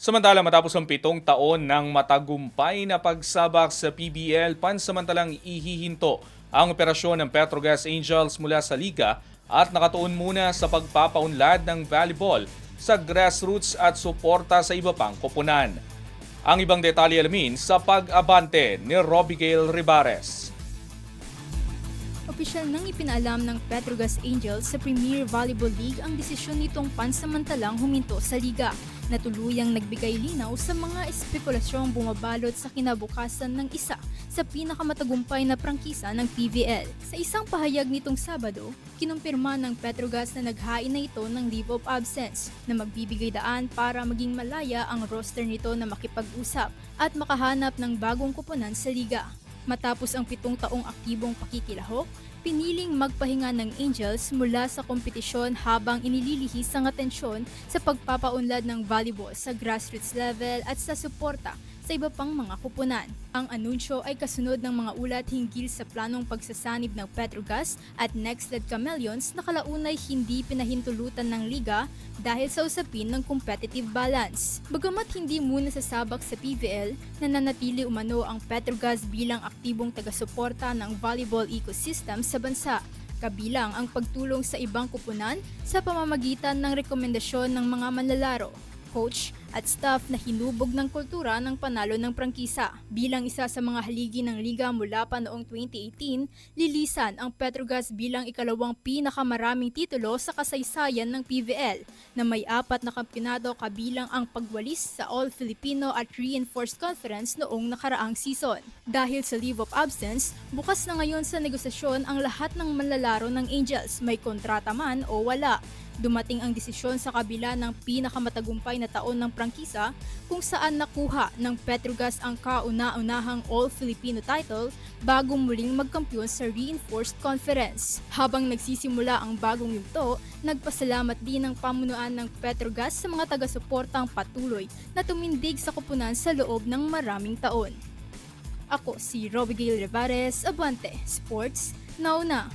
Samantala matapos ang 7 taon ng matagumpay na pagsabak sa PBL, pansamantalang ihihinto ang operasyon ng Petrogas Angels mula sa liga at nakatuon muna sa pagpapaunlad ng volleyball sa grassroots at suporta sa iba pang koponan. Ang ibang detalye alamin sa pag-abante ni Robigail Ribares. Opisyal nang ipinaalam ng Petrogas Angels sa Premier Volleyball League ang desisyon nitong pansamantalang huminto sa liga, na tuluyang nagbigay linaw sa mga espekulasyong bumabalot sa kinabukasan ng isa sa pinakamatagumpay na prangkisa ng PVL. Sa isang pahayag nitong Sabado, kinumpirma ng Petrogas na naghain na ito ng leave of absence na magbibigay daan para maging malaya ang roster nito na makipag-usap at makahanap ng bagong koponan sa liga. Matapos ang 7 taong aktibong pakikilahok, piniling magpahinga ng Angels mula sa kompetisyon habang inililihis ang atensyon sa pagpapaunlad ng volleyball sa grassroots level at sa suporta sa iba pang mga kupunan. Ang anunsyo ay kasunod ng mga ulat hinggil sa planong pagsasanib ng Petrogas at Nextled Chameleons na kalaunay hindi pinahintulutan ng liga dahil sa usapin ng competitive balance. Bagamat hindi muna sasabak sa PVL, nananatili umano ang Petrogas bilang aktibong taga-suporta ng volleyball ecosystem sa bansa, kabilang ang pagtulong sa ibang kupunan sa pamamagitan ng rekomendasyon ng mga manlalaro, coach at staff na hinubog ng kultura ng panalo ng prangkisa. Bilang isa sa mga haligi ng liga mula pa noong 2018, lilisan ang Petrogas bilang ikalawang pinakamaraming titulo sa kasaysayan ng PVL na may 4 na kampyonato kabilang ang pagwalis sa All-Filipino at Reinforced Conference noong nakaraang season. Dahil sa leave of absence, bukas na ngayon sa negosasyon ang lahat ng manlalaro ng Angels, may kontrata man o wala. Dumating ang desisyon sa kabila ng pinakamatagumpay na taon ng prangkisa kung saan nakuha ng Petrogas ang kauna-unahang All-Filipino title bago muling magkampiyon sa Reinforced Conference. Habang nagsisimula ang bagong yugto, nagpasalamat din ang pamunuan ng Petrogas sa mga taga-suportang patuloy na tumindig sa koponan sa loob ng maraming taon. Ako si Robigail Ribares, Abante Sports, Nauna.